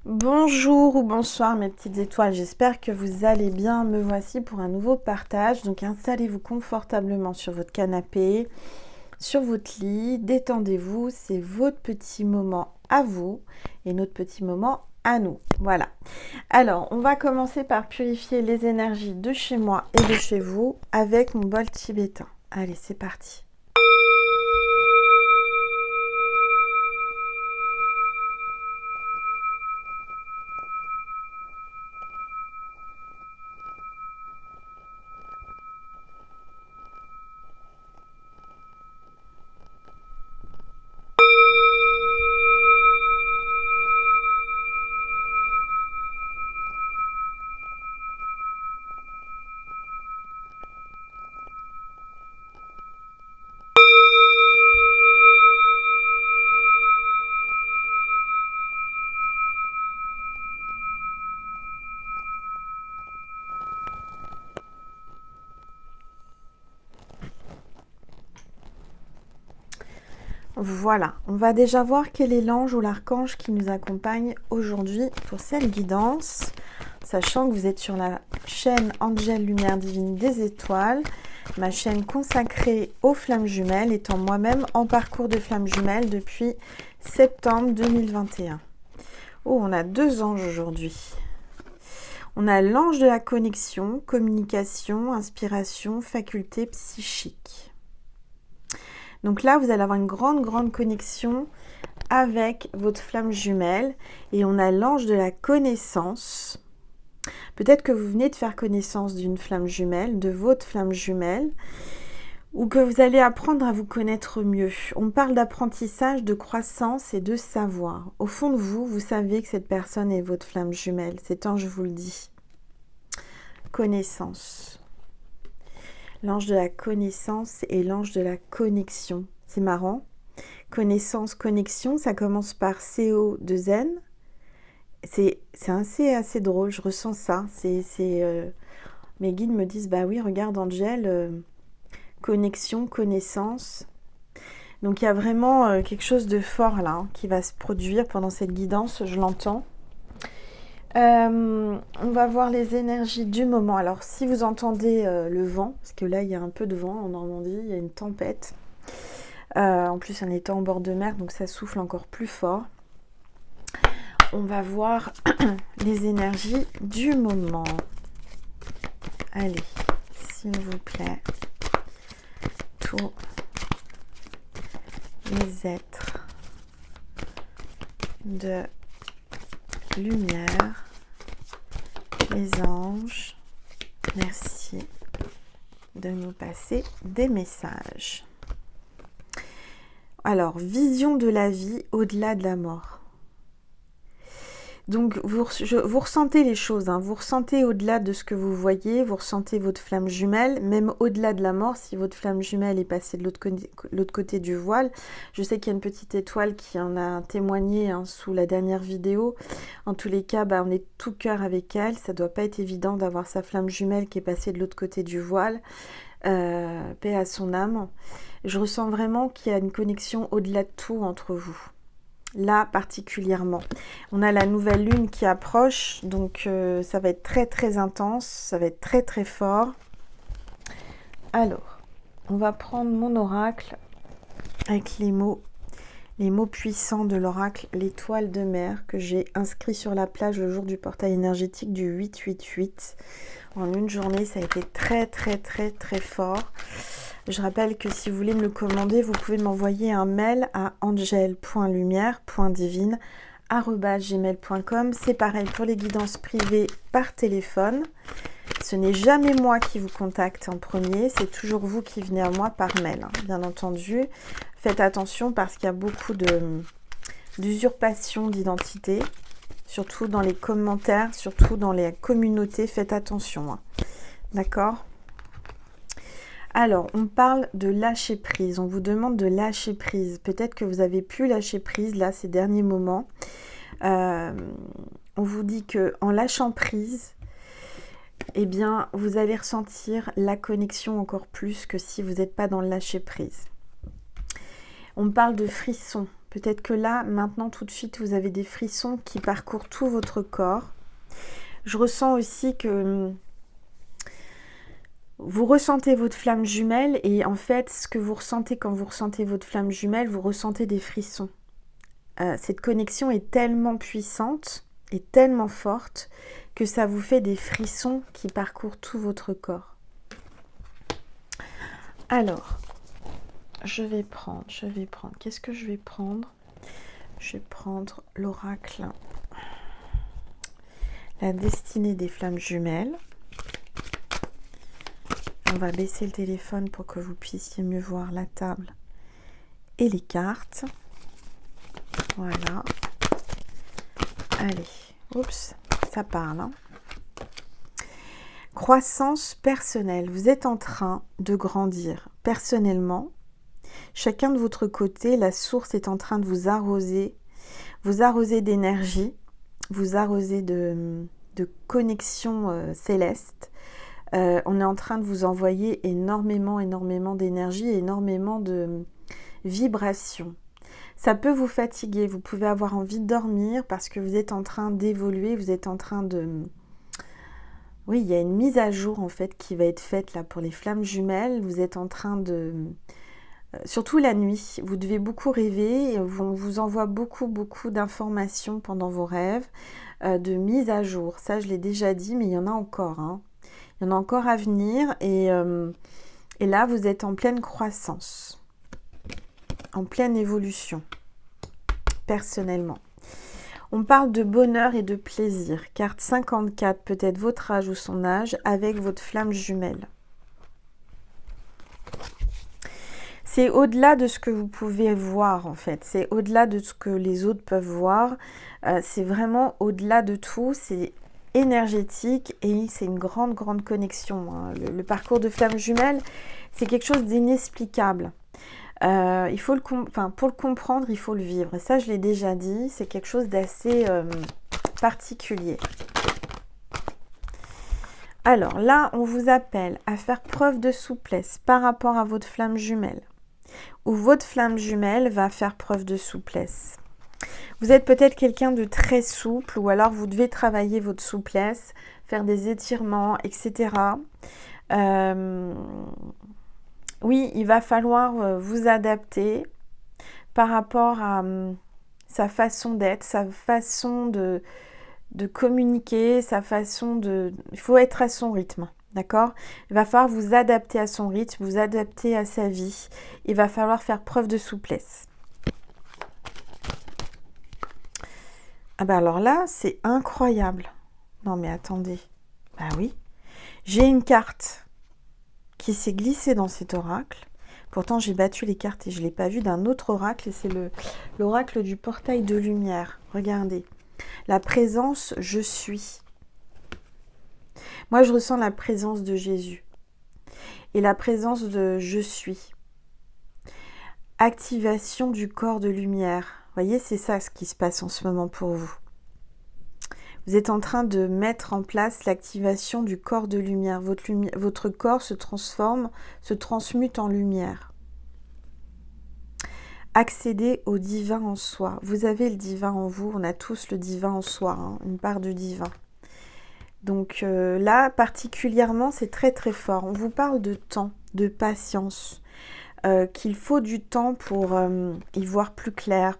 Bonjour ou bonsoir mes petites étoiles, j'espère que vous allez bien. Me voici pour un nouveau partage. Donc installez-vous confortablement sur votre canapé, sur votre lit, détendez-vous, c'est votre petit moment à vous et notre petit moment à nous. Voilà. Alors, on va commencer par purifier les énergies de chez moi et de chez vous avec mon bol tibétain. Allez, c'est parti. Voilà, on va déjà voir quel est l'ange ou l'archange qui nous accompagne aujourd'hui pour cette guidance, sachant que vous êtes sur la chaîne Angel Lumière Divine des Étoiles, ma chaîne consacrée aux flammes jumelles, étant moi-même en parcours de flammes jumelles depuis septembre 2021. Oh, on a deux anges aujourd'hui. On a l'ange de la connexion, communication, inspiration, faculté psychique. Donc là, vous allez avoir une grande connexion avec votre flamme jumelle. Et on a l'ange de la connaissance. Peut-être que vous venez de faire connaissance d'une flamme jumelle, de votre flamme jumelle, ou que vous allez apprendre à vous connaître mieux. On parle d'apprentissage, de croissance et de savoir. Au fond de vous, vous savez que cette personne est votre flamme jumelle. Cet ange vous le dit. Connaissance. L'ange de la connaissance et l'ange de la connexion. C'est marrant. Connaissance, connexion, ça commence par CO de Zen. C'est assez drôle, je ressens ça. Mes guides me disent, bah oui, regarde Angel, connexion, connaissance. Donc il y a vraiment quelque chose de fort là qui va se produire pendant cette guidance, je l'entends. On va voir les énergies du moment. Alors si vous entendez le vent, parce que là il y a un peu de vent en Normandie, il y a une tempête. En plus on est en bord de mer, donc ça souffle encore plus fort. On va voir les énergies du moment. Allez, s'il vous plaît, tous les êtres de lumière, les anges, merci de nous passer des messages. Alors, vision de la vie au-delà de la mort. Donc, vous ressentez les choses, hein. Vous ressentez au-delà de ce que vous voyez, vous ressentez votre flamme jumelle, même au-delà de la mort, si votre flamme jumelle est passée de l'autre côté du voile. Je sais qu'il y a une petite étoile qui en a témoigné sous la dernière vidéo. En tous les cas, on est tout cœur avec elle. Ça ne doit pas être évident d'avoir sa flamme jumelle qui est passée de l'autre côté du voile. Paix à son âme. Je ressens vraiment qu'il y a une connexion au-delà de tout entre vous. Là particulièrement. On a la nouvelle lune qui approche, donc ça va être très intense, ça va être très fort. Alors, on va prendre mon oracle avec les mots puissants de l'oracle, l'étoile de mer, que j'ai inscrit sur la plage le jour du portail énergétique du 888. En une journée, ça a été très fort. Je rappelle que si vous voulez me le commander, vous pouvez m'envoyer un mail à angel.lumière.divine@gmail.com. C'est pareil pour les guidances privées par téléphone. Ce n'est jamais moi qui vous contacte en premier, c'est toujours vous qui venez à moi par mail, hein, bien entendu. Faites attention parce qu'il y a beaucoup d'usurpation d'identité, surtout dans les commentaires, surtout dans les communautés. Faites attention, hein. D'accord ? Alors, on parle de lâcher prise. On vous demande de lâcher prise. Peut-être que vous avez pu lâcher prise là ces derniers moments. On vous dit que en lâchant prise, eh bien, vous allez ressentir la connexion encore plus que si vous n'êtes pas dans le lâcher prise. On parle de frissons. Peut-être que là, maintenant, tout de suite, vous avez des frissons qui parcourent tout votre corps. Je ressens aussi que vous ressentez votre flamme jumelle et en fait, ce que vous ressentez quand vous ressentez votre flamme jumelle, vous ressentez des frissons. Cette connexion est tellement puissante et tellement forte que ça vous fait des frissons qui parcourent tout votre corps. Alors, je vais prendre. Qu'est-ce que je vais prendre? Je vais prendre l'oracle. La destinée des flammes jumelles. On va baisser le téléphone pour que vous puissiez mieux voir la table et les cartes. Voilà. Allez, oups, ça parle. Hein. Croissance personnelle. Vous êtes en train de grandir personnellement. Chacun de votre côté, la source est en train de vous arroser d'énergie, vous arroser de connexion céleste. On est en train de vous envoyer énormément d'énergie, énormément de vibrations. Ça peut vous fatiguer, vous pouvez avoir envie de dormir parce que vous êtes en train d'évoluer, vous êtes en train de... Oui, il y a une mise à jour en fait qui va être faite là pour les flammes jumelles. Vous êtes en train de... surtout la nuit, vous devez beaucoup rêver et on vous envoie beaucoup d'informations pendant vos rêves, de mise à jour. Ça, je l'ai déjà dit, mais il y en a encore. Hein. Il y en a encore à venir et là, vous êtes en pleine croissance, en pleine évolution, personnellement. On parle de bonheur et de plaisir. Carte 54, peut-être votre âge ou son âge, avec votre flamme jumelle. C'est au-delà de ce que vous pouvez voir, en fait. C'est au-delà de ce que les autres peuvent voir. C'est vraiment au-delà de tout. C'est énergétique et c'est une grande connexion. Hein. Le parcours de flamme jumelle, c'est quelque chose d'inexplicable. Il faut pour le comprendre, il faut le vivre. Et ça, je l'ai déjà dit, c'est quelque chose d'assez particulier. Alors là, on vous appelle à faire preuve de souplesse par rapport à votre flamme jumelle. Ou votre flamme jumelle va faire preuve de souplesse. Vous êtes peut-être quelqu'un de très souple ou alors vous devez travailler votre souplesse, faire des étirements, etc. Oui, il va falloir vous adapter par rapport à sa façon d'être, sa façon de communiquer, sa façon de... Il faut être à son rythme, d'accord? Il va falloir vous adapter à son rythme, vous adapter à sa vie. Il va falloir faire preuve de souplesse. Ah ben alors là, c'est incroyable. Non mais attendez. Bah oui. J'ai une carte qui s'est glissée dans cet oracle. Pourtant, j'ai battu les cartes et je ne l'ai pas vu d'un autre oracle. Et c'est l'oracle du portail de lumière. Regardez. La présence, je suis. Moi, je ressens la présence de Jésus. Et la présence de je suis. Activation du corps de lumière. Vous voyez, c'est ça ce qui se passe en ce moment pour vous. Vous êtes en train de mettre en place l'activation du corps de lumière. Votre corps se transforme, se transmute en lumière. Accédez au divin en soi. Vous avez le divin en vous, on a tous le divin en soi, hein, une part du divin. Donc là, particulièrement, c'est très fort. On vous parle de temps, de patience, qu'il faut du temps pour y voir plus clair.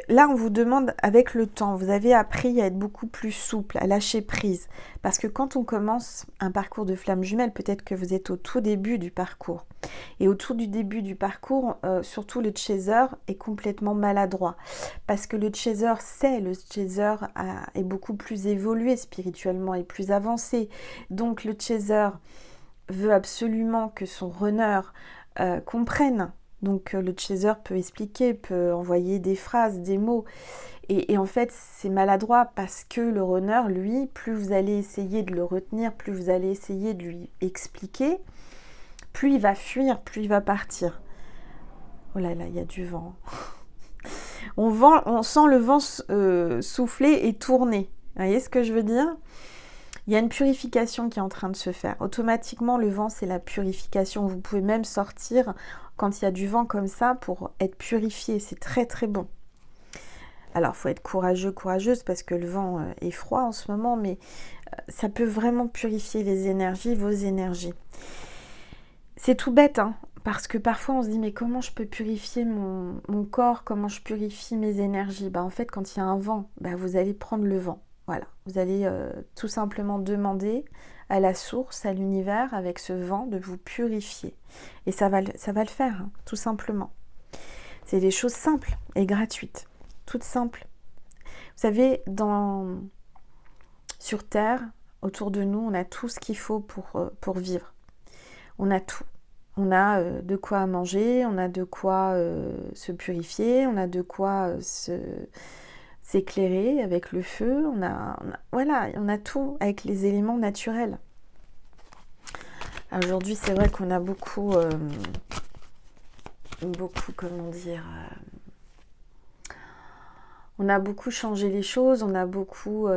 Là, on vous demande, avec le temps, vous avez appris à être beaucoup plus souple, à lâcher prise. Parce que quand on commence un parcours de flamme jumelle, peut-être que vous êtes au tout début du parcours. Et au tout début du parcours, surtout le chaser est complètement maladroit. Parce que le chaser est beaucoup plus évolué spirituellement et plus avancé. Donc le chaser veut absolument que son runner comprenne. Donc le chaser peut expliquer, peut envoyer des phrases, des mots. Et en fait, c'est maladroit parce que le runner, lui, plus vous allez essayer de le retenir, plus vous allez essayer de lui expliquer, plus il va fuir, plus il va partir. Oh là là, il y a du vent. On sent le vent souffler et tourner. Vous voyez ce que je veux dire ? Il y a une purification qui est en train de se faire. Automatiquement, le vent, c'est la purification. Vous pouvez même sortir quand il y a du vent comme ça pour être purifié. C'est très très bon. Alors, il faut être courageux, courageuse, parce que le vent est froid en ce moment, mais ça peut vraiment purifier les énergies, vos énergies. C'est tout bête, hein, parce que parfois on se dit, mais comment je peux purifier mon corps, comment je purifie mes énergies? En fait, quand il y a un vent, vous allez prendre le vent. Voilà, vous allez tout simplement demander à la source, à l'univers, avec ce vent, de vous purifier. Et ça va le faire, hein, tout simplement. C'est des choses simples et gratuites. Toute simple. Vous savez, sur Terre, autour de nous, on a tout ce qu'il faut pour vivre. On a tout. On a de quoi manger, on a de quoi se purifier, on a de quoi s'éclairer avec le feu. Voilà, on a tout avec les éléments naturels. Aujourd'hui, c'est vrai qu'on a beaucoup, comment dire... on a beaucoup changé les choses, on a beaucoup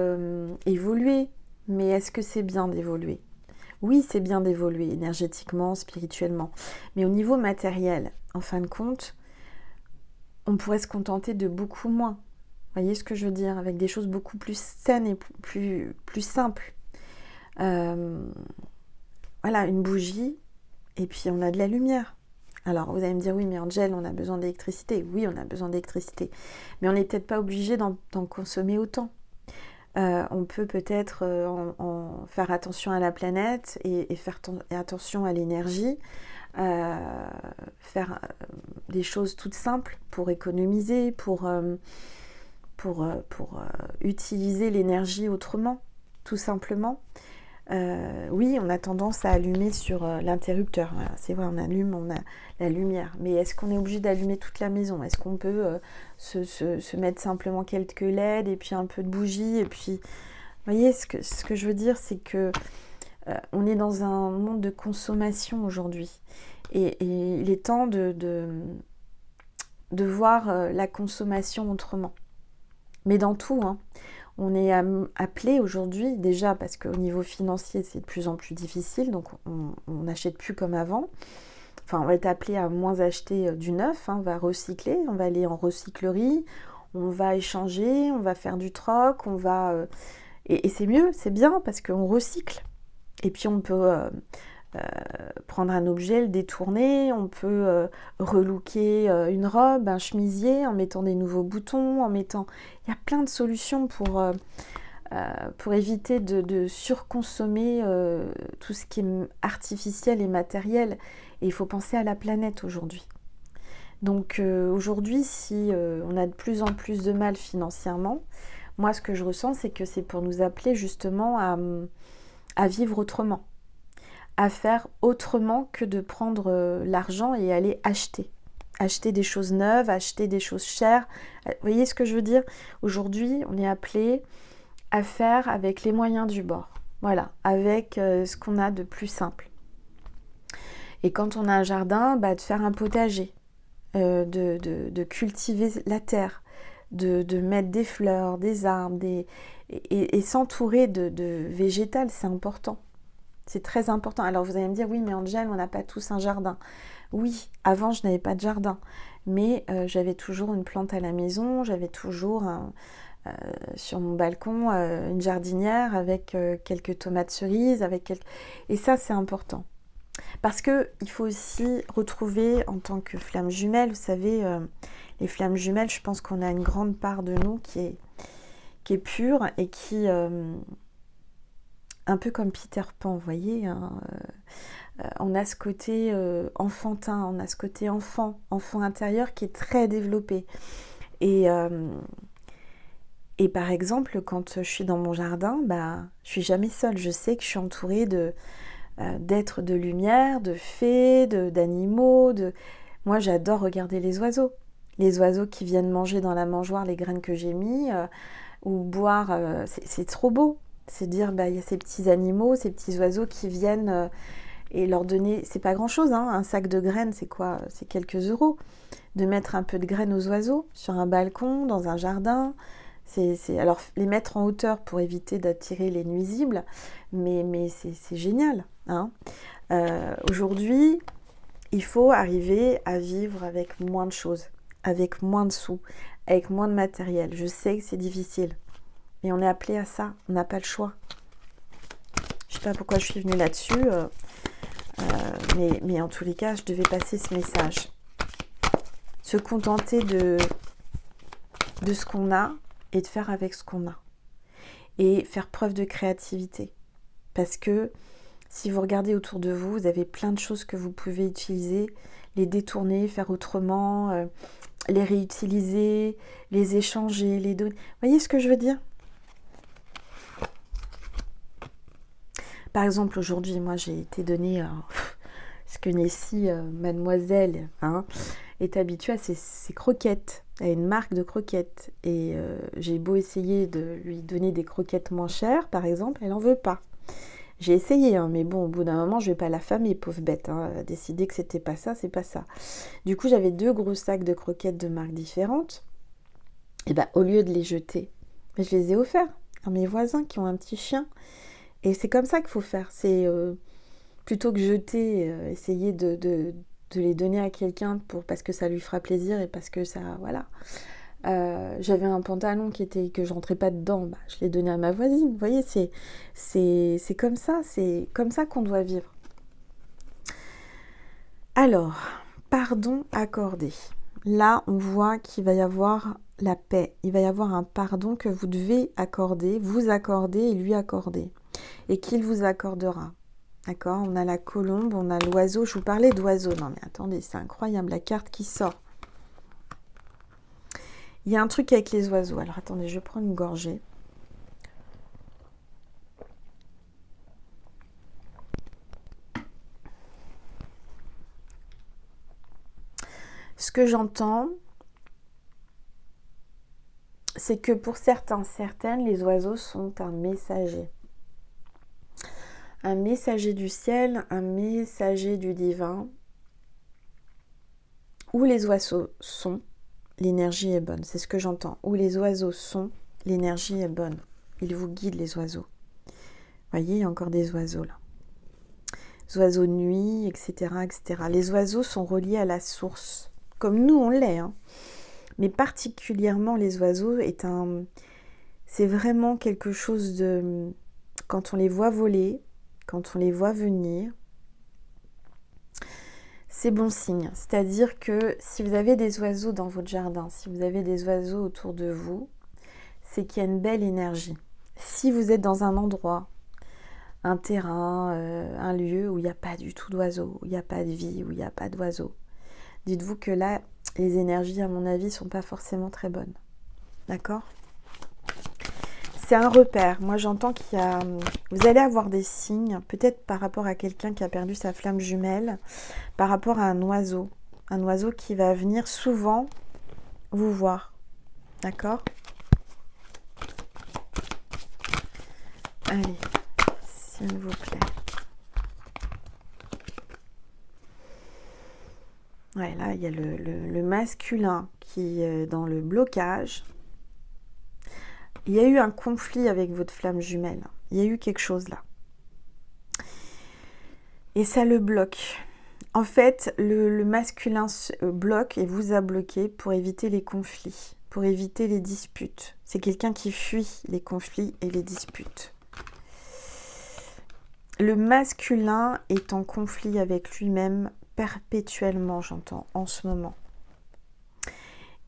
évolué, mais est-ce que c'est bien d'évoluer? Oui, c'est bien d'évoluer énergétiquement, spirituellement, mais au niveau matériel, en fin de compte, on pourrait se contenter de beaucoup moins. Vous voyez ce que je veux dire? Avec des choses beaucoup plus saines et plus simples. Voilà, une bougie, et puis on a de la lumière. Alors, vous allez me dire, oui, mais Angel, on a besoin d'électricité. Oui, on a besoin d'électricité. Mais on n'est peut-être pas obligé d'en consommer autant. On peut peut-être faire attention à la planète et faire attention à l'énergie. Faire des choses toutes simples pour économiser, pour utiliser l'énergie autrement, tout simplement. Oui, on a tendance à allumer sur l'interrupteur. Voilà, c'est vrai, on a la lumière. Mais est-ce qu'on est obligé d'allumer toute la maison? Est-ce qu'on peut se mettre simplement quelques LED et puis un peu de bougie? Et puis, vous voyez, ce que je veux dire, c'est que on est dans un monde de consommation aujourd'hui. Et il est temps de voir la consommation autrement. Mais dans tout, hein. On est appelé aujourd'hui, déjà parce qu'au niveau financier, c'est de plus en plus difficile, donc on n'achète plus comme avant. Enfin, on va être appelé à moins acheter du neuf, hein, on va recycler, on va aller en recyclerie, on va échanger, on va faire du troc, on va... et c'est mieux, c'est bien, parce qu'on recycle. Et puis on peut prendre un objet, le détourner, on peut relooker une robe, un chemisier, en mettant des nouveaux boutons, en mettant... Il y a plein de solutions pour éviter de surconsommer tout ce qui est artificiel et matériel. Et il faut penser à la planète aujourd'hui. Donc aujourd'hui, si on a de plus en plus de mal financièrement, moi ce que je ressens, c'est que c'est pour nous appeler justement à vivre autrement, à faire autrement que de prendre l'argent et aller acheter des choses neuves, acheter des choses chères. Vous voyez ce que je veux dire? Aujourd'hui, on est appelé à faire avec les moyens du bord. Voilà, avec ce qu'on a de plus simple. Et quand on a un jardin, de faire un potager, de cultiver la terre, de mettre des fleurs, des arbres, et s'entourer de végétal, c'est important. C'est très important. Alors vous allez me dire, oui, mais Angel, on n'a pas tous un jardin. Oui, avant, je n'avais pas de jardin. Mais j'avais toujours une plante à la maison, j'avais toujours sur mon balcon une jardinière avec quelques tomates cerises. Et ça, c'est important. Parce qu'il faut aussi retrouver, en tant que flamme jumelle, vous savez, les flammes jumelles, je pense qu'on a une grande part de nous qui est pure et qui... un peu comme Peter Pan, vous voyez, hein, on a ce côté enfantin, on a ce côté enfant intérieur qui est très développé. Et par exemple, quand je suis dans mon jardin, je suis jamais seule. Je sais que je suis entourée d'êtres de lumière, de fées, d'animaux. Moi, j'adore regarder les oiseaux. Les oiseaux qui viennent manger dans la mangeoire les graines que j'ai mis, ou boire, c'est trop beau. C'est dire, il y a ces petits animaux, ces petits oiseaux qui viennent et leur donner, c'est pas grand chose, hein, un sac de graines, c'est quoi? C'est quelques euros. De mettre un peu de graines aux oiseaux sur un balcon, dans un jardin. Alors, les mettre en hauteur pour éviter d'attirer les nuisibles, mais c'est génial. Hein. Aujourd'hui, Il faut arriver à vivre avec moins de choses, avec moins de sous, avec moins de matériel. Je sais que c'est difficile, mais on est appelé à ça, on n'a pas le choix. Je sais pas pourquoi je suis venue là-dessus, mais en tous les cas, je devais passer ce message. Se contenter de ce qu'on a et de faire avec ce qu'on a. Et faire preuve de créativité. Parce que si vous regardez autour de vous, vous avez plein de choses que vous pouvez utiliser, les détourner, faire autrement, les réutiliser, les échanger, les donner. Vous voyez ce que je veux dire? Par exemple, aujourd'hui, moi, j'ai été donnée ce que Nessie, mademoiselle, est habituée à ses croquettes, à une marque de croquettes. Et j'ai beau essayer de lui donner des croquettes moins chères, par exemple, elle n'en veut pas. J'ai essayé, mais bon, au bout d'un moment, je vais pas l'affamer, pauvre bête. Elle a décidé que c'était pas ça, c'est pas ça. Du coup, j'avais 2 gros sacs de croquettes de marques différentes. Et au lieu de les jeter, je les ai offerts à mes voisins qui ont un petit chien. Et c'est comme ça qu'il faut faire. C'est plutôt que jeter, essayer de les donner à quelqu'un parce que ça lui fera plaisir et parce que ça, voilà. J'avais un pantalon que je rentrais pas dedans, je l'ai donné à ma voisine. Vous voyez, c'est comme ça, qu'on doit vivre. Alors, pardon accordé. Là, on voit qu'il va y avoir la paix. Il va y avoir un pardon que vous devez accorder, vous accorder et lui accorder. Et qu'il vous accordera. D'accord? On a la colombe, on a l'oiseau. Je vous parlais d'oiseau. Non mais attendez, c'est incroyable la carte qui sort. Il y a un truc avec les oiseaux. Alors attendez, je vais prendre une gorgée. Ce que j'entends, c'est que pour certaines, les oiseaux sont un messager. Un messager du ciel, un messager du divin. Où les oiseaux sont, l'énergie est bonne. C'est ce que j'entends. Où les oiseaux sont, l'énergie est bonne. Ils vous guident, les oiseaux. Vous voyez, il y a encore des oiseaux là. Les oiseaux de nuit, etc., etc. Les oiseaux sont reliés à la source. Comme nous, on l'est. Mais particulièrement les oiseaux c'est vraiment quelque chose de... Quand on les voit voler, quand on les voit venir, c'est bon signe. C'est-à-dire que si vous avez des oiseaux dans votre jardin, si vous avez des oiseaux autour de vous, c'est qu'il y a une belle énergie. Si vous êtes dans un endroit, un terrain, un lieu où il n'y a pas du tout d'oiseaux, où il n'y a pas de vie, où il n'y a pas d'oiseaux, dites-vous que là, les énergies, à mon avis, ne sont pas forcément très bonnes. D'accord ? C'est un repère. Moi, j'entends qu'il y a... Vous allez avoir des signes, peut-être par rapport à quelqu'un qui a perdu sa flamme jumelle, par rapport à un oiseau. Un oiseau qui va venir souvent vous voir. D'accord ? Allez, s'il vous plaît. Ouais, là, il y a le masculin qui est dans le blocage. Il y a eu un conflit avec votre flamme jumelle. Il y a eu quelque chose là. Et ça le bloque. En fait, le masculin bloque et vous a bloqué pour éviter les conflits, pour éviter les disputes. C'est quelqu'un qui fuit les conflits et les disputes. Le masculin est en conflit avec lui-même perpétuellement, j'entends, en ce moment.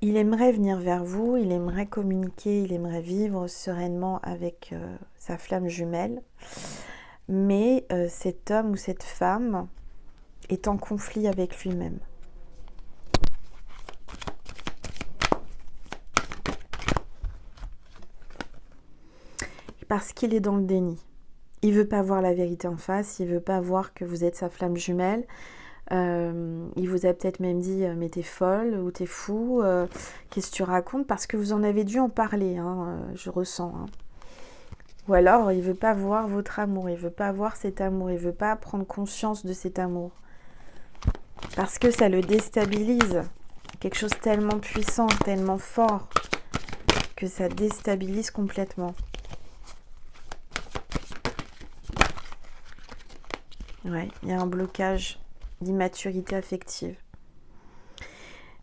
Il aimerait venir vers vous, il aimerait communiquer, il aimerait vivre sereinement avec sa flamme jumelle. Mais cet homme ou cette femme est en conflit avec lui-même. Parce qu'il est dans le déni. Il ne veut pas voir la vérité en face, il ne veut pas voir que vous êtes sa flamme jumelle. Il vous a peut-être même dit mais t'es folle ou t'es fou, qu'est-ce que tu racontes, parce que vous en avez dû en parler, je ressens. Ou alors il veut pas voir votre amour, il veut pas voir cet amour, il veut pas prendre conscience de cet amour, parce que ça le déstabilise. Quelque chose tellement puissant, tellement fort, que ça déstabilise complètement. Ouais, il y a un blocage. d'immaturité affective.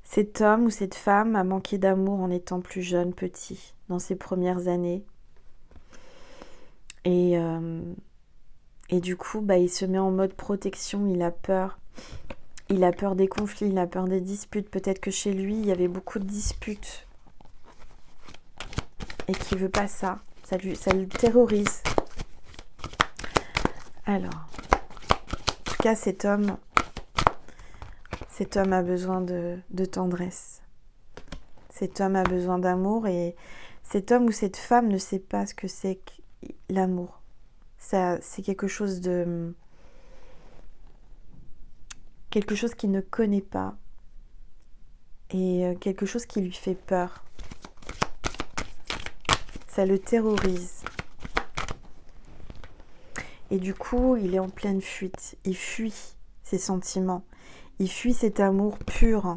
Cet homme ou cette femme a manqué d'amour en étant plus jeune, petit, dans ses premières années. Et du coup, il se met en mode protection, il a peur. Il a peur des conflits, il a peur des disputes. Peut-être que chez lui, il y avait beaucoup de disputes. Et qu'il ne veut pas ça. Ça le terrorise. Alors, en tout cas, cet homme a besoin de tendresse. Cet homme a besoin d'amour et cet homme ou cette femme ne sait pas ce que c'est que l'amour. C'est quelque chose qu'il ne connaît pas et quelque chose qui lui fait peur. Ça le terrorise. Et du coup, il est en pleine fuite. Il fuit ses sentiments. Il fuit cet amour pur.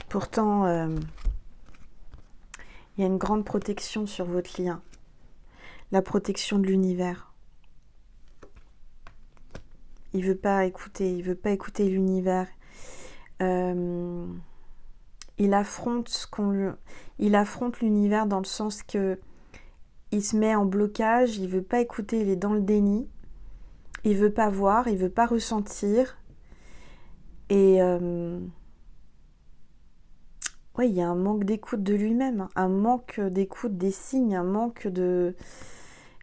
Pourtant, il y a une grande protection sur votre lien. La protection de l'univers. Il veut pas écouter l'univers. Il affronte l'univers dans le sens que il se met en blocage, il veut pas écouter, il est dans le déni, il veut pas voir, il veut pas ressentir. Et il y a un manque d'écoute de lui-même, un manque d'écoute des signes, un manque de...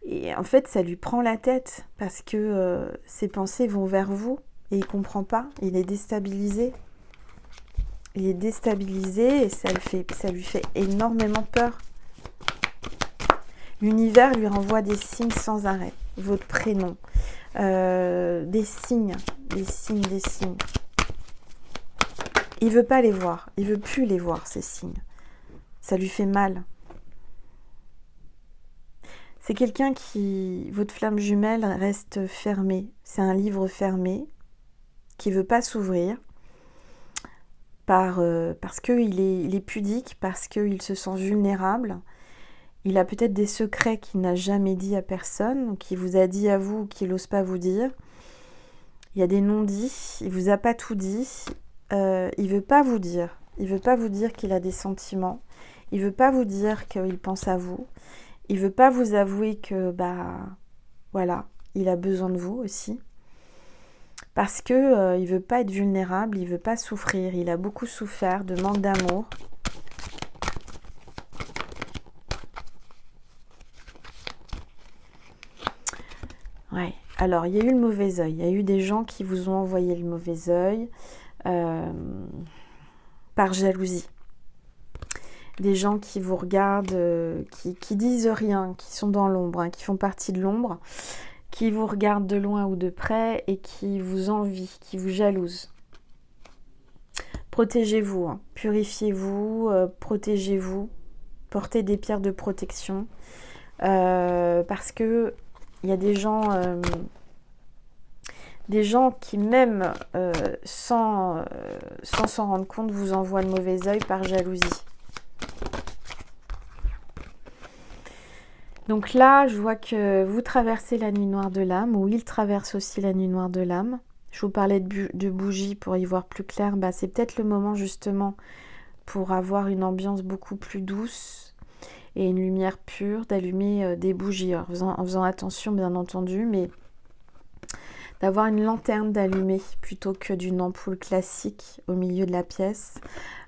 Et en fait, ça lui prend la tête parce que ses pensées vont vers vous et il comprend pas, il est déstabilisé. Il est déstabilisé et ça lui fait énormément peur. L'univers lui renvoie des signes sans arrêt. Votre prénom. Des signes. Il veut pas les voir. Il veut plus les voir, ces signes. Ça lui fait mal. C'est quelqu'un qui... Votre flamme jumelle reste fermée. C'est un livre fermé qui veut pas s'ouvrir. Parce qu'il est pudique, parce qu'il se sent vulnérable. Il a peut-être des secrets qu'il n'a jamais dit à personne, qu'il vous a dit à vous, qu'il n'ose pas vous dire. Il y a des non-dits, il vous a pas tout dit. Il veut pas vous dire. Il veut pas vous dire qu'il a des sentiments. Il veut pas vous dire qu'il pense à vous. Il veut pas vous avouer que, voilà, il a besoin de vous aussi. Parce que il veut pas être vulnérable, il veut pas souffrir, il a beaucoup souffert de manque d'amour. Ouais. Alors, il y a eu le mauvais œil, il y a eu des gens qui vous ont envoyé le mauvais œil par jalousie. Des gens qui vous regardent, qui disent rien, qui sont dans l'ombre, qui font partie de l'ombre, qui vous regardent de loin ou de près et qui vous envient, qui vous jalousent. Protégez-vous, purifiez-vous, protégez-vous, portez des pierres de protection parce que il y a des gens qui même sans s'en rendre compte vous envoient le mauvais œil par jalousie. Donc là, je vois que vous traversez la nuit noire de l'âme, ou il traverse aussi la nuit noire de l'âme. Je vous parlais de bougies pour y voir plus clair. C'est peut-être le moment justement pour avoir une ambiance beaucoup plus douce et une lumière pure, d'allumer des bougies. Alors, en faisant attention bien entendu, mais d'avoir une lanterne d'allumer plutôt que d'une ampoule classique au milieu de la pièce.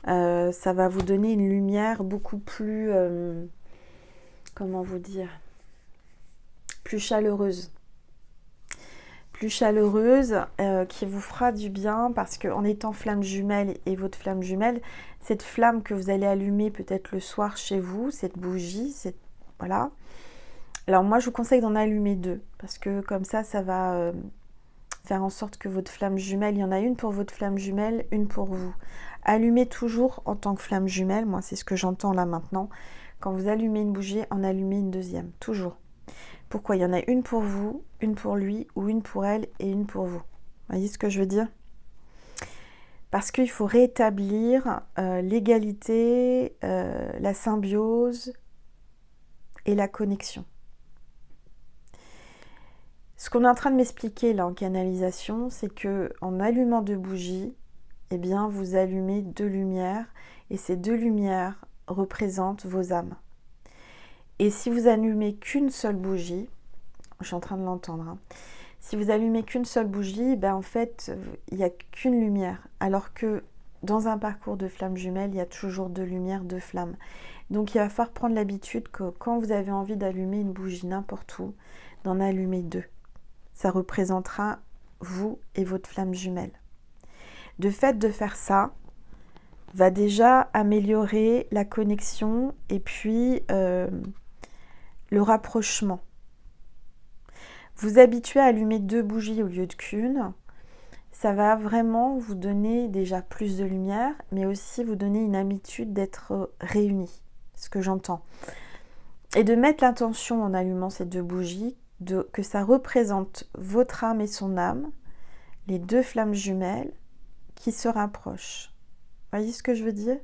Ça va vous donner une lumière beaucoup plus... comment vous dire, plus chaleureuse, qui vous fera du bien parce qu'en étant flamme jumelle et votre flamme jumelle, cette flamme que vous allez allumer peut-être le soir chez vous, cette bougie, voilà. Alors moi je vous conseille d'en allumer 2 parce que comme ça va faire en sorte que votre flamme jumelle, il y en a une pour votre flamme jumelle, une pour vous. Allumez toujours en tant que flamme jumelle, moi c'est ce que j'entends là maintenant. Quand vous allumez une bougie, en allumez une deuxième, toujours. Pourquoi? Il y en a une pour vous, une pour lui, ou une pour elle et une pour vous. Vous voyez ce que je veux dire? Parce qu'il faut rétablir l'égalité, la symbiose, et la connexion. Ce qu'on est en train de m'expliquer là en canalisation, c'est que en allumant 2 bougies, eh bien vous allumez 2 lumières et ces 2 lumières représentent vos âmes. Et si vous allumez qu'une seule bougie, je suis en train de l'entendre, hein, si vous allumez qu'une seule bougie, ben en fait il n'y a qu'une lumière, alors que dans un parcours de flammes jumelles, il y a toujours 2 lumières, 2 flammes. Donc il va falloir prendre l'habitude que quand vous avez envie d'allumer une bougie n'importe où, d'en allumer 2. Ça représentera vous et votre flamme jumelle. De fait de faire ça, va déjà améliorer la connexion et puis le rapprochement. Vous habituez à allumer 2 bougies au lieu de qu'une. Ça va vraiment vous donner déjà plus de lumière, mais aussi vous donner une habitude d'être réunis, ce que j'entends. Et de mettre l'intention en allumant ces 2 bougies, que ça représente votre âme et son âme, les 2 flammes jumelles qui se rapprochent. Vous voyez ce que je veux dire?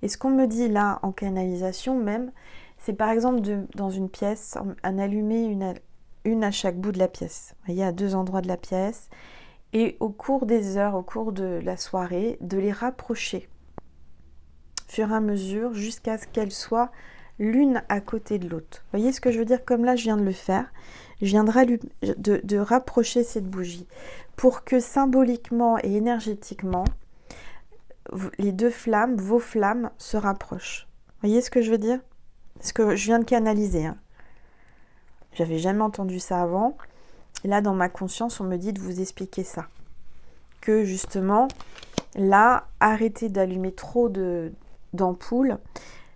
Et ce qu'on me dit là en canalisation même, c'est par exemple dans une pièce, en allumer une à chaque bout de la pièce. Vous voyez, à 2 endroits de la pièce. Et au cours des heures, au cours de la soirée, de les rapprocher, au fur et à mesure, jusqu'à ce qu'elles soient l'une à côté de l'autre. Vous voyez ce que je veux dire? Comme là, je viens de le faire. Je viens de rapprocher cette bougie pour que symboliquement et énergétiquement, les 2 flammes, vos flammes, se rapprochent. Vous voyez ce que je veux dire? Ce que je viens de canaliser. Hein. J'avais jamais entendu ça avant. Et là, dans ma conscience, on me dit de vous expliquer ça. Que justement, là, arrêtez d'allumer trop d'ampoules,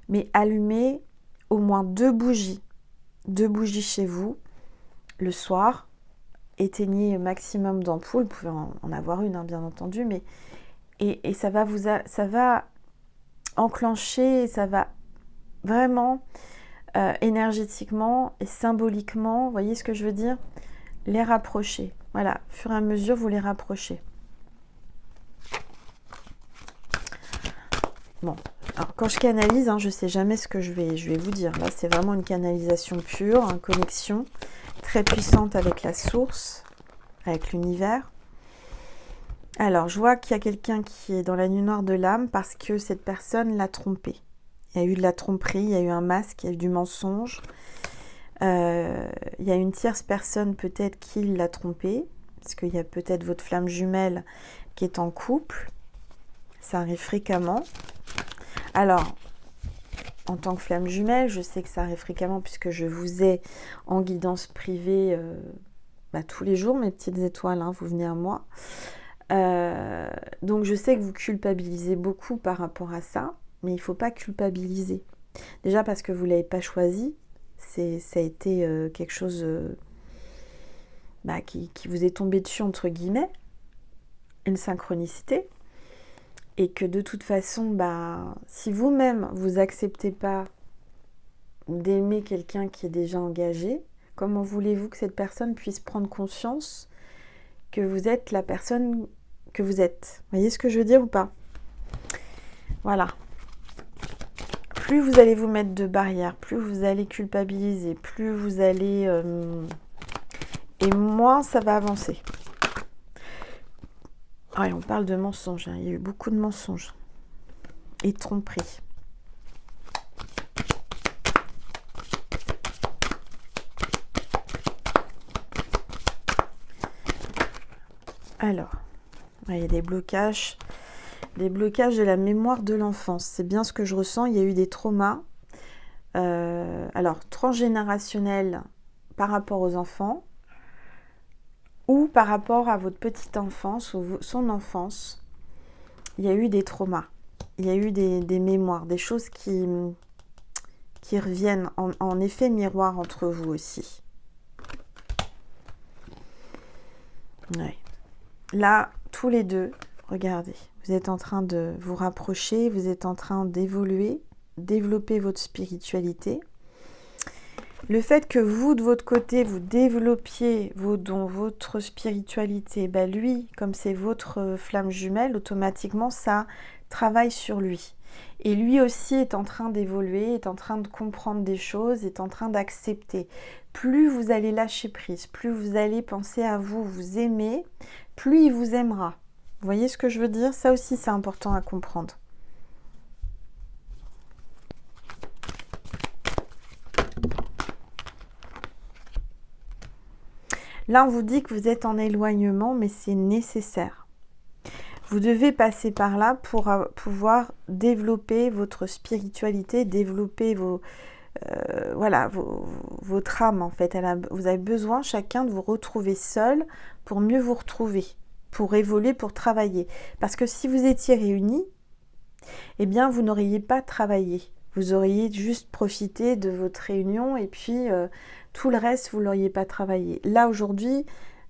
mais allumez au moins 2 bougies. 2 bougies chez vous, le soir. Éteignez maximum d'ampoules. Vous pouvez en avoir une, hein, bien entendu, mais et ça va enclencher, ça va vraiment énergétiquement et symboliquement, vous voyez ce que je veux dire? Les rapprocher. Voilà, au fur et à mesure, vous les rapprochez. Bon, alors quand je canalise, hein, je ne sais jamais ce que je vais vous dire. Là, c'est vraiment une canalisation pure, une connexion très puissante avec la source, avec l'univers. Alors, je vois qu'il y a quelqu'un qui est dans la nuit noire de l'âme parce que cette personne l'a trompé. Il y a eu de la tromperie, il y a eu un masque, il y a eu du mensonge. Il y a une tierce personne peut-être qui l'a trompé, parce qu'il y a peut-être votre flamme jumelle qui est en couple. Ça arrive fréquemment. Alors, en tant que flamme jumelle, je sais que ça arrive fréquemment puisque je vous ai en guidance privée tous les jours, mes petites étoiles, hein, vous venez à moi. Donc je sais que vous culpabilisez beaucoup par rapport à ça, mais il ne faut pas culpabiliser. Déjà parce que vous ne l'avez pas choisi, ça a été quelque chose qui vous est tombé dessus entre guillemets, une synchronicité, et que de toute façon, si vous-même vous acceptez pas d'aimer quelqu'un qui est déjà engagé, comment voulez-vous que cette personne puisse prendre conscience que vous êtes la personne que vous êtes? Vous voyez ce que je veux dire ou pas? Voilà. Plus vous allez vous mettre de barrières, plus vous allez culpabiliser, plus vous allez... et moins ça va avancer. Ouais, on parle de mensonges, hein. Il y a eu beaucoup de mensonges. Et de tromperies. Alors, il y a des blocages de la mémoire de l'enfance. C'est bien ce que je ressens. Il y a eu des traumas. Alors, transgénérationnels par rapport aux enfants ou par rapport à votre petite enfance ou son enfance. Il y a eu des traumas. Il y a eu des mémoires, des choses qui reviennent en effet miroir entre vous aussi. Ouais. Là, tous les deux, regardez, vous êtes en train de vous rapprocher, vous êtes en train d'évoluer, développer votre spiritualité. Le fait que vous, de votre côté, vous développiez vos dons, votre spiritualité, bah lui, comme c'est votre flamme jumelle, automatiquement, ça travaille sur lui. Et lui aussi est en train d'évoluer, est en train de comprendre des choses, est en train d'accepter. Plus vous allez lâcher prise, plus vous allez penser à vous, vous aimer, plus il vous aimera. Vous voyez ce que je veux dire? Ça aussi, c'est important à comprendre. Là, on vous dit que vous êtes en éloignement, mais c'est nécessaire. Vous devez passer par là pour pouvoir développer votre spiritualité, développer voilà, votre âme, en fait. Vous avez besoin, chacun, de vous retrouver seul pour mieux vous retrouver, pour évoluer, pour travailler. Parce que si vous étiez réunis, eh bien, vous n'auriez pas travaillé. Vous auriez juste profité de votre réunion et puis tout le reste, vous ne l'auriez pas travaillé. Là, aujourd'hui,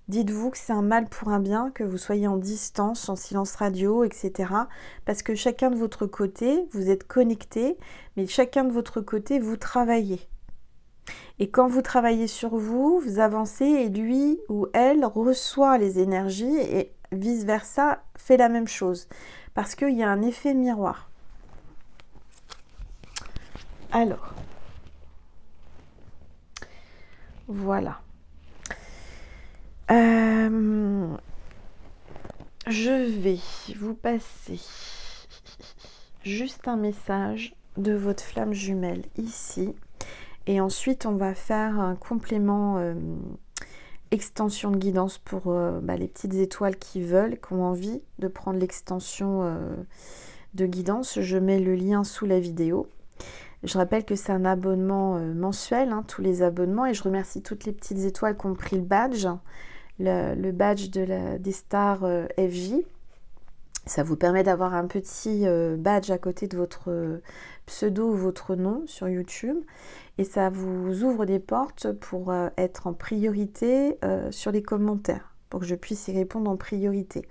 dites-vous que c'est un mal pour un bien, que vous soyez en distance, en silence radio, etc. Parce que chacun de votre côté, vous êtes connectés, mais chacun de votre côté, vous travaillez. Et quand vous travaillez sur vous, vous avancez et lui ou elle reçoit les énergies et vice-versa fait la même chose. Parce qu'il y a un effet miroir. Alors, voilà. Je vais vous passer juste un message de votre flamme jumelle ici. Et ensuite, on va faire un complément extension de guidance pour les petites étoiles qui veulent, qui ont envie de prendre l'extension de guidance. Je mets le lien sous la vidéo. Je rappelle que c'est un abonnement mensuel, hein, tous les abonnements. Et je remercie toutes les petites étoiles qui ont pris le badge. Le badge des stars FJ. Ça vous permet d'avoir un petit badge à côté de votre pseudo ou votre nom sur YouTube. Et ça vous ouvre des portes pour être en priorité sur les commentaires, pour que je puisse y répondre en priorité.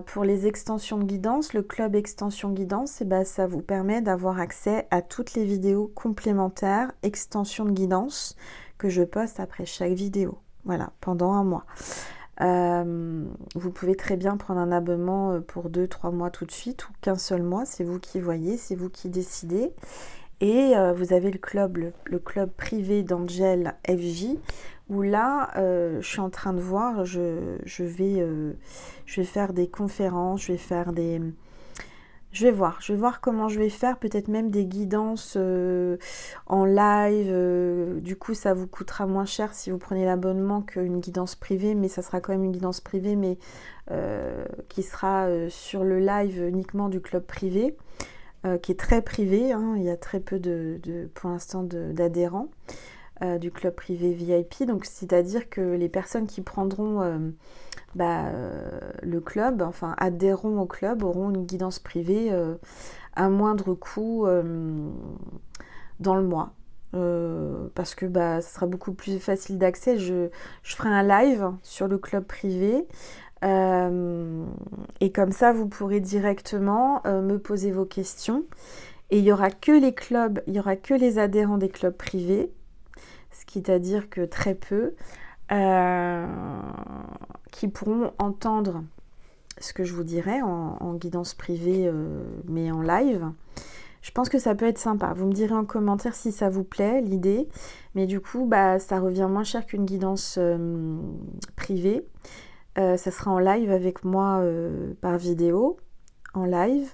Pour les extensions de guidance, le club extension guidance, ça vous permet d'avoir accès à toutes les vidéos complémentaires extension de guidance que je poste après chaque vidéo. Voilà, pendant un mois. Vous pouvez très bien prendre un abonnement pour 2-3 mois tout de suite ou qu'un seul mois, c'est vous qui voyez, c'est vous qui décidez. Et vous avez le club privé d'Angel FJ, où là, je suis en train de voir, je vais faire des conférences, je vais voir comment je vais faire, peut-être même des guidances en live. Du coup, ça vous coûtera moins cher si vous prenez l'abonnement qu'une guidance privée, mais ça sera quand même une guidance privée, mais qui sera sur le live uniquement du club privé. Qui est très privé, hein. Il y a très peu pour l'instant d'adhérents du club privé VIP, donc c'est-à-dire que les personnes qui prendront le club, enfin adhéreront au club, auront une guidance privée à moindre coût dans le mois. Parce que ça sera beaucoup plus facile d'accès. Je ferai un live sur le club privé. Et comme ça, vous pourrez directement me poser vos questions. Et il n'y aura que les clubs, il n'y aura que les adhérents des clubs privés, ce qui est à dire que très peu, qui pourront entendre ce que je vous dirai en guidance privée, mais en live. Je pense que ça peut être sympa. Vous me direz en commentaire si ça vous plaît, l'idée. Mais du coup, ça revient moins cher qu'une guidance privée. Ça sera en live avec moi par vidéo, en live.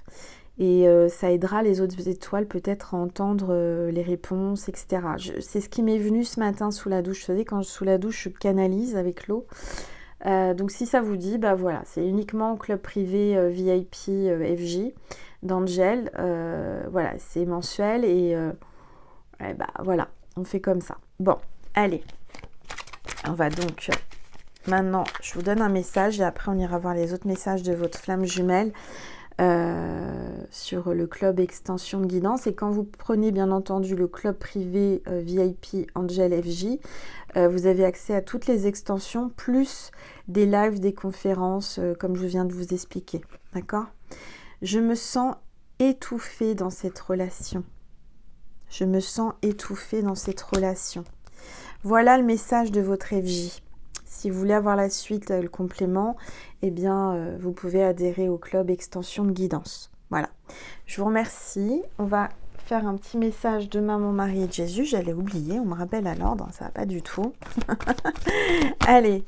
Et ça aidera les autres étoiles peut-être à entendre les réponses, etc. C'est ce qui m'est venu ce matin sous la douche. Vous savez, quand sous la douche, je canalise avec l'eau. Donc si ça vous dit, voilà, c'est uniquement au club privé VIP FJ d'Angel. Voilà, c'est mensuel et voilà, on fait comme ça. Bon, allez, on va donc... Maintenant, je vous donne un message et après on ira voir les autres messages de votre flamme jumelle sur le club extension de guidance. Et quand vous prenez bien entendu le club privé VIP Angel FJ, vous avez accès à toutes les extensions, plus des lives, des conférences, comme je viens de vous expliquer. D'accord ? Je me sens étouffée dans cette relation. Je me sens étouffée dans cette relation. Voilà le message de votre FJ. Si vous voulez avoir la suite, le complément, eh bien, vous pouvez adhérer au club Extension de Guidance. Voilà. Je vous remercie. On va faire un petit message de Maman Marie et de Jésus. J'allais oublier, on me rappelle à l'ordre, ça va pas du tout. Allez,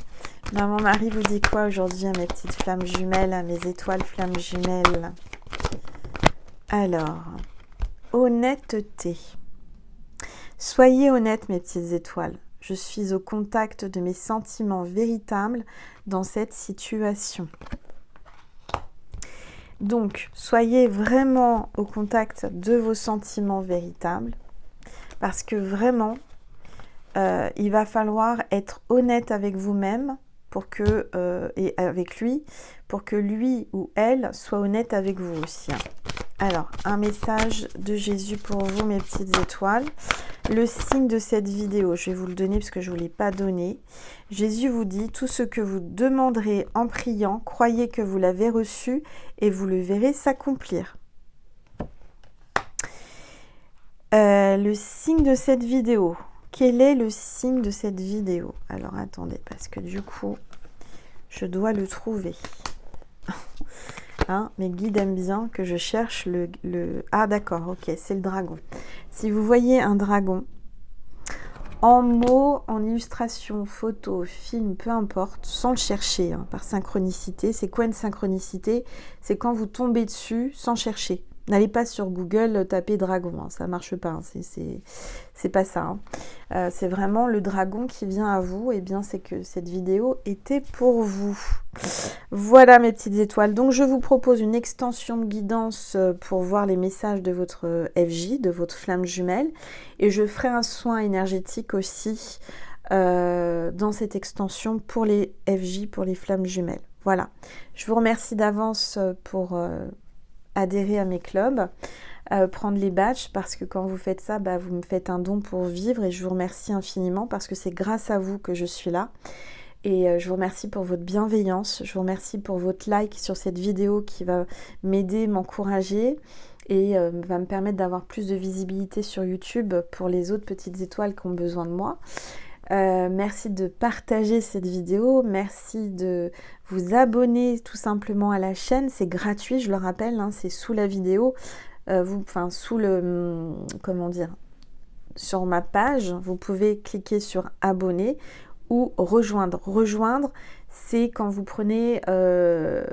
Maman Marie vous dit quoi aujourd'hui à mes petites flammes jumelles, à mes étoiles flammes jumelles? Alors, honnêteté. Soyez honnêtes mes petites étoiles. Je suis au contact de mes sentiments véritables dans cette situation. Donc, soyez vraiment au contact de vos sentiments véritables parce que vraiment, il va falloir être honnête avec vous-même pour que, et avec lui, pour que lui ou elle soit honnête avec vous aussi. Alors, un message de Jésus pour vous, mes petites étoiles. Le signe de cette vidéo, je vais vous le donner parce que je ne vous l'ai pas donné. Jésus vous dit, tout ce que vous demanderez en priant, croyez que vous l'avez reçu et vous le verrez s'accomplir. Le signe de cette vidéo. Quel est le signe de cette vidéo? Alors, attendez, parce que du coup, je dois le trouver. Hein, mes guides aiment bien que je cherche le... Ah d'accord, ok, c'est le dragon. Si vous voyez un dragon, en mots, en illustration, photo, film, peu importe, sans le chercher, hein, par synchronicité. C'est quoi une synchronicité? C'est quand vous tombez dessus sans chercher. N'allez pas sur Google taper dragon, hein, ça ne marche pas, hein, c'est pas ça. Hein. C'est vraiment le dragon qui vient à vous, et bien c'est que cette vidéo était pour vous. Voilà mes petites étoiles, donc je vous propose une extension de guidance pour voir les messages de votre FJ, de votre flamme jumelle, et je ferai un soin énergétique aussi dans cette extension pour les FJ, pour les flammes jumelles. Voilà, je vous remercie d'avance pour... adhérer à mes clubs, prendre les badges, parce que quand vous faites ça, vous me faites un don pour vivre et je vous remercie infiniment parce que c'est grâce à vous que je suis là. Et je vous remercie pour votre bienveillance, je vous remercie pour votre like sur cette vidéo qui va m'aider, m'encourager et va me permettre d'avoir plus de visibilité sur YouTube pour les autres petites étoiles qui ont besoin de moi. Merci de partager cette vidéo, merci de vous abonner tout simplement à la chaîne, c'est gratuit, je le rappelle, hein, c'est sous la vidéo, sous le, comment dire, sur ma page, vous pouvez cliquer sur abonner ou rejoindre. Rejoindre, c'est quand vous prenez le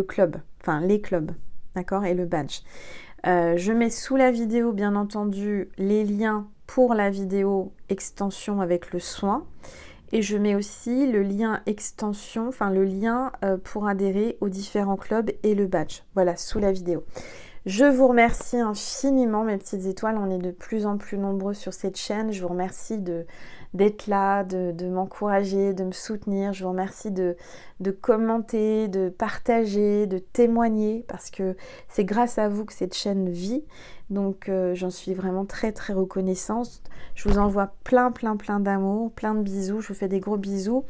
club, enfin les clubs, d'accord, et le badge. Je mets sous la vidéo, bien entendu, les liens pour la vidéo extension avec le soin. Et je mets aussi le lien extension, enfin le lien pour adhérer aux différents clubs et le badge. Voilà, sous la vidéo. Je vous remercie infiniment, mes petites étoiles. On est de plus en plus nombreux sur cette chaîne. Je vous remercie d'être là, de m'encourager, de me soutenir. Je vous remercie de commenter, de partager, de témoigner, parce que c'est grâce à vous que cette chaîne vit. Donc, j'en suis vraiment très, très reconnaissante. Je vous envoie plein d'amour, plein de bisous. Je vous fais des gros bisous.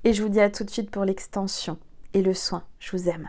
Et je vous dis à tout de suite pour l'extension et le soin. Je vous aime.